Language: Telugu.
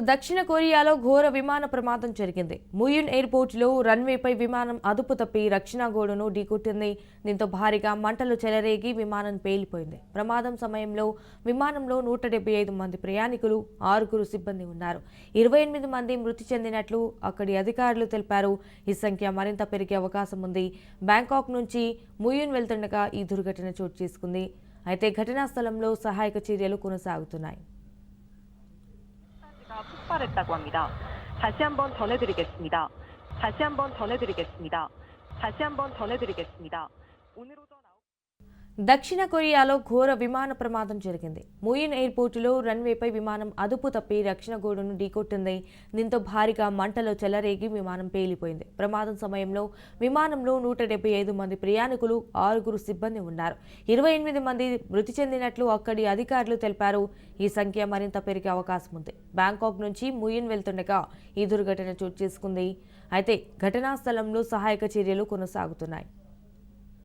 దక్షిణ కొరియాలో ఘోర విమాన ప్రమాదం జరిగింది. ముయున్ ఎయిర్పోర్టులో రన్వేపై విమానం అదుపు తప్పి రక్షణ గోడను ఢీకొట్టింది. దీంతో భారీగా మంటలు చెలరేగి విమానం పేలిపోయింది. ప్రమాదం సమయంలో విమానంలో 175 మంది ప్రయాణికులు, 6 సిబ్బంది ఉన్నారు. 28 మంది మృతి చెందినట్లు అక్కడి అధికారులు తెలిపారు. ఈ సంఖ్య మరింత పెరిగే అవకాశం ఉంది. బ్యాంకాక్ నుంచి ముయున్ వెళ్తుండగా ఈ దుర్ఘటన చోటు చేసుకుంది. అయితే ఘటనా స్థలంలో సహాయక చర్యలు కొనసాగుతున్నాయి. 폭발했다고 합니다. 다시 한번 전해드리겠습니다. 다시 한번 전해드리겠습니다. 다시 한번 전해드리겠습니다. 오늘 오전 దక్షిణ కొరియాలో ఘోర విమాన ప్రమాదం జరిగింది. ముయిన్ ఎయిర్పోర్టులో రన్వేపై విమానం అదుపు తప్పి రక్షణ గోడను ఢీకొట్టింది. దీంతో భారీగా మంటలు చెలరేగి విమానం పేలిపోయింది. ప్రమాదం సమయంలో విమానంలో 175 మంది ప్రయాణికులు, 6 సిబ్బంది ఉన్నారు. 28 మంది మృతి చెందినట్లు అక్కడి అధికారులు తెలిపారు. ఈ సంఖ్య మరింత పెరిగే అవకాశం ఉంది. బ్యాంకాక్ నుంచి ముయిన్ వెళ్తుండగా ఈ దుర్ఘటన చోటు చేసుకుంది. అయితే ఘటనా స్థలంలో సహాయక చర్యలు కొనసాగుతున్నాయి.